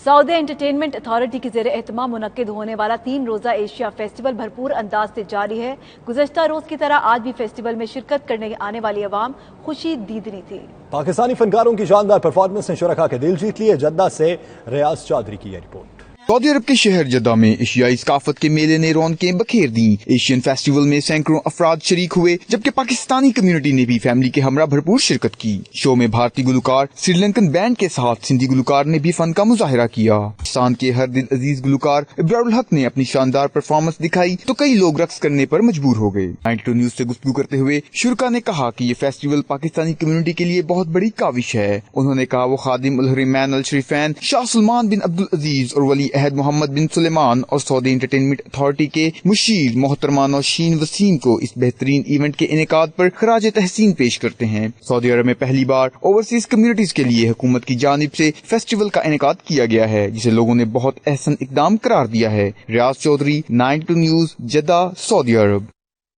سعودی entertainment authority کی زیر اہتمام منعقد ہونے والا 3 روزہ ایشیا فیسٹیول بھرپور انداز سے جاری ہے۔ گزشتہ روز کی طرح آج بھی فیسٹیول میں شرکت کرنے آنے والی عوام خوشی دیدنی تھی۔ پاکستانی فنکاروں کی شاندار پرفارمنس نے شرکاء کے دل جیت لیے۔ جدہ سے ریاض چودھری کی یہ رپورٹ۔ سعودی عرب کے شہر جدہ میں ایشیائی ثقافت کے میلے نے رونقیں بکھیر دیں۔ ایشین فیسٹیول میں سینکڑوں افراد شریک ہوئے، جبکہ پاکستانی کمیونٹی نے بھی فیملی کے ہمراہ بھرپور شرکت کی۔ شو میں بھارتی گلوکار سری لنکن بینڈ کے ساتھ سندھی گلوکار نے بھی فن کا مظاہرہ کیا۔ پاکستان کے ہر دل عزیز گلوکار ابرار الحق نے اپنی شاندار پرفارمنس دکھائی تو کئی لوگ رقص کرنے پر مجبور ہو گئے۔ 92 نیوز سے گفتگو کرتے ہوئے شرکاء نے کہا کہ یہ فیسٹیول پاکستانی کمیونٹی کے لیے بہت بڑی کاوش ہے۔ انہوں نے کہا وہ خادم الحرمین الشریفین شاہ سلمان بن عبدالعزیز اور ولی عہد محمد بن سلیمان اور سعودی انٹرٹینمنٹ اتھارٹی کے مشیر محترمہ نوشین وسیم کو اس بہترین ایونٹ کے انعقاد پر خراج تحسین پیش کرتے ہیں۔ سعودی عرب میں پہلی بار اوورسیز کمیونٹیز کے لیے حکومت کی جانب سے فیسٹیول کا انعقاد کیا گیا ہے، جسے لوگوں نے بہت احسن اقدام قرار دیا ہے۔ ریاض چودھری، 92 نیوز، جدہ، سعودی عرب۔